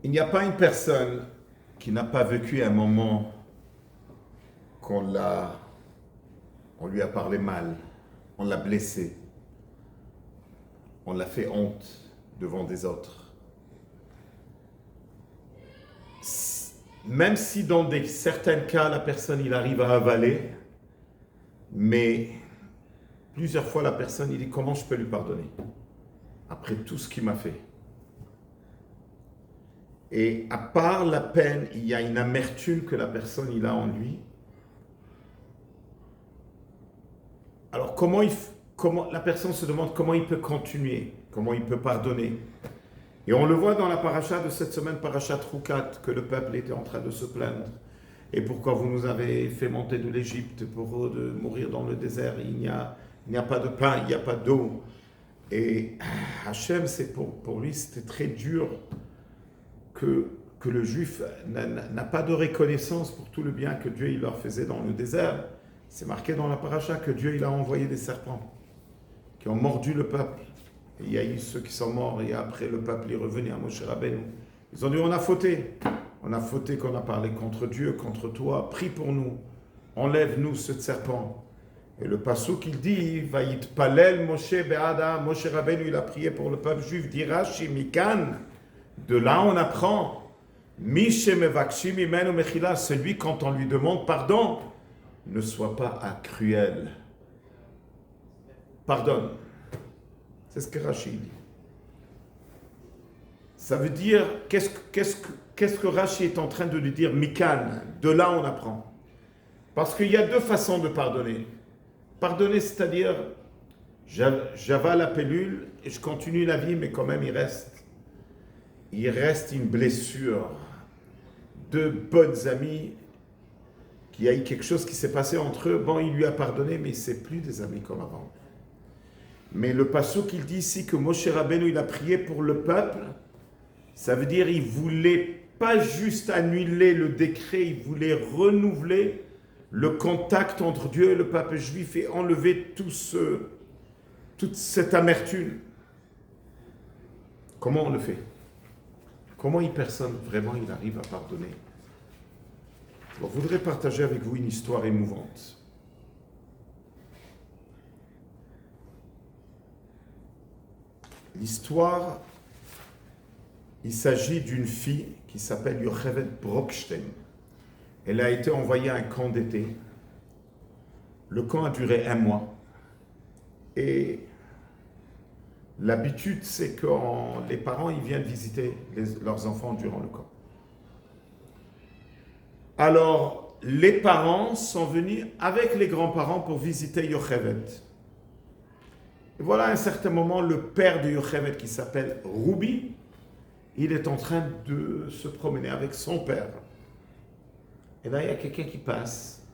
Il n'y a pas une personne qui n'a pas vécu un moment qu'on l'a, on lui a parlé mal, on l'a blessé, on l'a fait honte devant des autres. Même si dans certains cas, la personne, il arrive à avaler, mais plusieurs fois, la personne, il dit comment je peux lui pardonner après tout ce qu'il m'a fait. Et à part la peine, il y a une amertume que la personne, il a en lui. Alors comment la personne se demande comment il peut continuer, comment il peut pardonner. Et on le voit dans la paracha de cette semaine, paracha Troukat, que le peuple était en train de se plaindre. Et pourquoi vous nous avez fait monter de l'Égypte pour de mourir dans le désert? Il n'y a pas de pain, il n'y a pas d'eau. Et Hachem, pour lui, c'était très dur que le juif n'a pas de reconnaissance pour tout le bien que Dieu il leur faisait dans le désert. C'est marqué dans la paracha que Dieu il a envoyé des serpents qui ont mordu le peuple. Et il y a eu ceux qui sont morts et après le peuple est revenu à Moshe Rabbeinu. Ils ont dit on a fauté. On a fauté qu'on a parlé contre Dieu, contre toi. Prie pour nous. Enlève-nous ce serpent. Et le passouk il dit Vayit palel Moshe be'ada. Moshe Rabbeinu il a prié pour le peuple juif. Dira shimikan. De là on apprend. Mishe mevakshi mimenu mechila. Celui quand on lui demande pardon, ne sois pas cruel. Pardonne. C'est ce que Rashi dit. Ça veut dire, qu'est-ce que Rashi est en train de lui dire? Mikan, de là on apprend. Parce qu'il y a deux façons de pardonner. Pardonner, c'est-à-dire, j'avale la pilule et je continue la vie, mais quand même il reste une blessure. Deux bonnes amies, qu'il y a eu quelque chose qui s'est passé entre eux. Bon, il lui a pardonné, mais c'est plus des amis comme avant. Mais le passouk il dit ici que Moshe Rabbeinu il a prié pour le peuple. Ça veut dire il voulait pas juste annuler le décret, il voulait renouveler le contact entre Dieu et le peuple juif et enlever toute cette amertume. Comment on le fait? Comment une personne vraiment il arrive à pardonner? Je voudrais partager avec vous une histoire émouvante. L'histoire, il s'agit d'une fille qui s'appelle Yocheved Brockstein. Elle a été envoyée à un camp d'été. Le camp a duré 1 mois. Et l'habitude, c'est que les parents ils viennent visiter leurs enfants durant le camp. Alors, les parents sont venus avec les grands-parents pour visiter Yocheved. Et voilà, à un certain moment, le père de Yocheved, qui s'appelle Ruby, il est en train de se promener avec son père. Et là, il y a quelqu'un qui passe.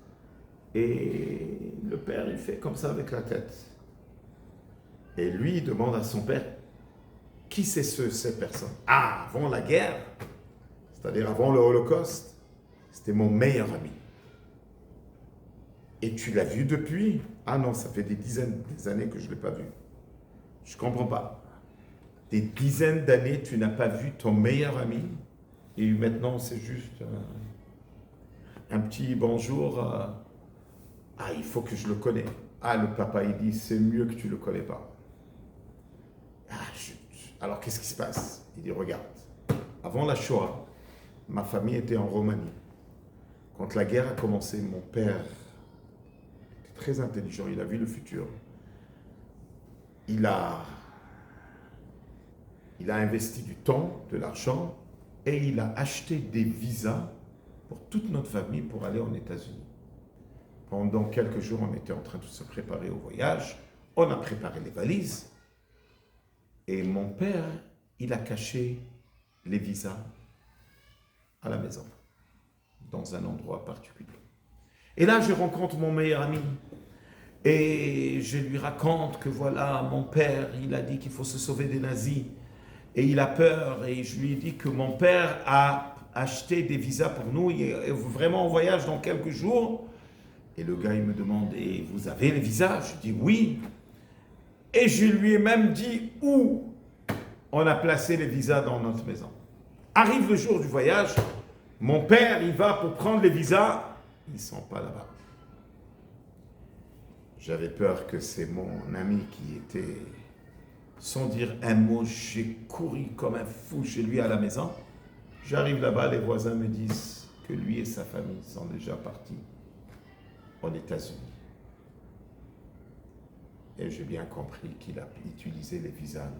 Et le père, il fait comme ça avec la tête. Et lui, il demande à son père, qui c'est ces personnes? Ah, avant la guerre, c'est-à-dire avant le Holocauste, c'était mon meilleur ami. Et tu l'as vu depuis? Ah non, ça fait des dizaines d'années que je ne l'ai pas vu. Je ne comprends pas. Des dizaines d'années, tu n'as pas vu ton meilleur ami et maintenant, c'est juste un petit bonjour. Ah, il faut que je le connais. Ah, le papa, il dit, c'est mieux que tu ne le connais pas. Ah, alors, qu'est-ce qui se passe? Il dit, regarde, avant la Shoah, ma famille était en Roumanie. Quand la guerre a commencé, mon père était très intelligent, il a vu le futur. Il a investi du temps, de l'argent, et il a acheté des visas pour toute notre famille pour aller aux États-Unis. Pendant quelques jours, on était en train de se préparer au voyage. On a préparé les valises. Et mon père, il a caché les visas à la maison, dans un endroit particulier. Et là, je rencontre mon meilleur ami. Et je lui raconte que voilà, mon père, il a dit qu'il faut se sauver des nazis. Et il a peur. Et je lui ai dit que mon père a acheté des visas pour nous. Il est vraiment en voyage dans quelques jours. Et le gars, il me demande, et vous avez les visas? Je dis oui. Et je lui ai même dit où on a placé les visas dans notre maison. Arrive le jour du voyage, mon père, il va pour prendre les visas, ils ne sont pas là-bas. J'avais peur que c'est mon ami qui était, sans dire un mot, j'ai couru comme un fou chez lui à la maison. J'arrive là-bas, les voisins me disent que lui et sa famille sont déjà partis aux États-Unis. Et j'ai bien compris qu'il a utilisé les visas.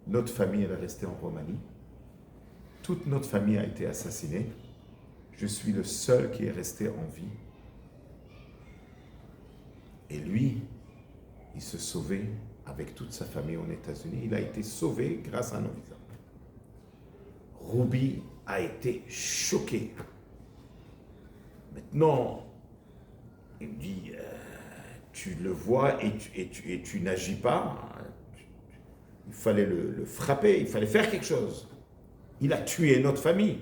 Notre famille, elle est restée en Roumanie. Toute notre famille a été assassinée. Je suis le seul qui est resté en vie. Et lui, il se sauvait avec toute sa famille aux États-Unis. Il a été sauvé grâce à nos visas. Ruby a été choqué. Maintenant, il me dit, tu le vois et tu n'agis pas. Il fallait le frapper, il fallait faire quelque chose. Il a tué notre famille.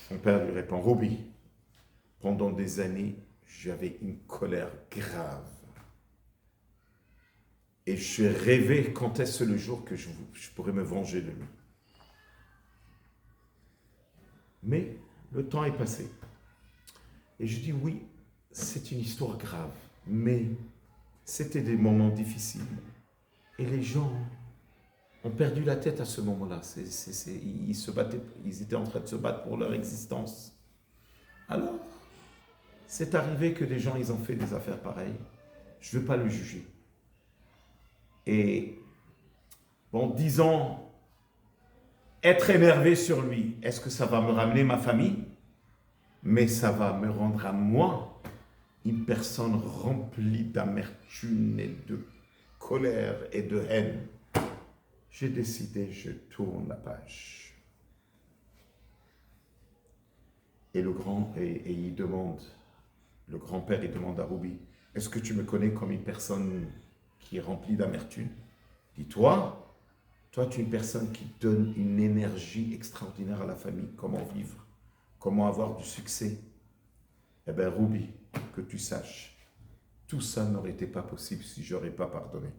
Son père lui répond, Ruby, pendant des années, j'avais une colère grave. Et je rêvais quand est-ce le jour que je pourrais me venger de lui. Mais le temps est passé. Et je dis oui, c'est une histoire grave, mais c'était des moments difficiles. Et les gens ont perdu la tête à ce moment-là. Ils se battaient, ils étaient en train de se battre pour leur existence. Alors, c'est arrivé que des gens, ils ont fait des affaires pareilles. Je ne veux pas le juger. Et, bon, disons, être énervé sur lui, est-ce que ça va me ramener ma famille? Mais ça va me rendre à moi une personne remplie d'amertume et de colère et de haine. J'ai décidé, je tourne la page. Et il demande, le grand-père, il demande à Ruby, est-ce que tu me connais comme une personne qui est remplie d'amertume? Dis-toi, toi, tu es une personne qui donne une énergie extraordinaire à la famille. Comment vivre? Comment avoir du succès? Eh bien, Ruby, que tu saches, tout ça n'aurait été pas possible si je n'aurais pas pardonné.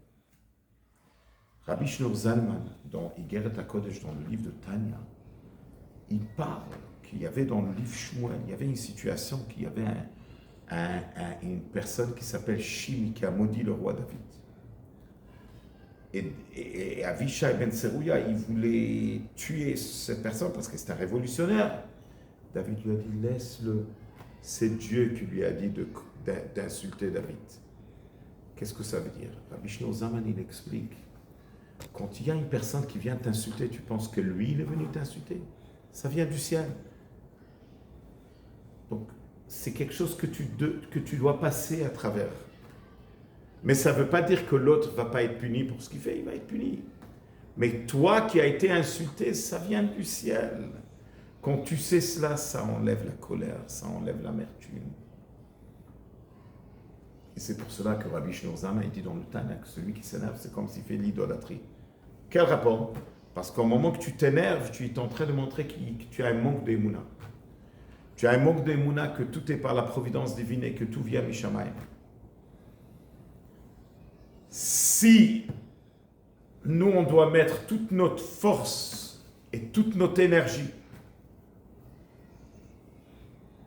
Rabbi Shneur Zalman, dans Igeret HaKodesh, dans le livre de Tanya, il parle qu'il y avait dans le livre Shmuel, il y avait une situation qu'il y avait une personne qui s'appelle Shimi, qui a maudit le roi David. Et Avishai ben Serouya, il voulait tuer cette personne parce que c'était un révolutionnaire. David lui a dit, laisse-le. C'est Dieu qui lui a dit d'insulter David. Qu'est-ce que ça veut dire? Rabbi Shneur Zalman, il explique. Quand il y a une personne qui vient t'insulter, tu penses que lui, il est venu t'insulter? Ça vient du ciel. Donc, c'est quelque chose que tu dois passer à travers. Mais ça ne veut pas dire que l'autre ne va pas être puni pour ce qu'il fait, il va être puni. Mais toi qui as été insulté, ça vient du ciel. Quand tu sais cela, ça enlève la colère, ça enlève l'amertume. Et c'est pour cela que Rabbi Shneur Zalman dit dans le Tanakh que celui qui s'énerve, c'est comme s'il fait l'idolâtrie. Quel rapport? Parce qu'au moment que tu t'énerves, tu es en train de montrer que tu as un manque d'émouna. Tu as un manque d'émouna que tout est par la providence divine et que tout vient Mishamayim. Si nous, on doit mettre toute notre force et toute notre énergie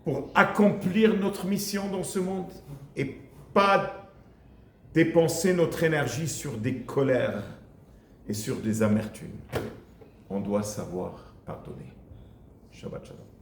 pour accomplir notre mission dans ce monde et pas dépenser notre énergie sur des colères et sur des amertumes, on doit savoir pardonner. Shabbat Shalom.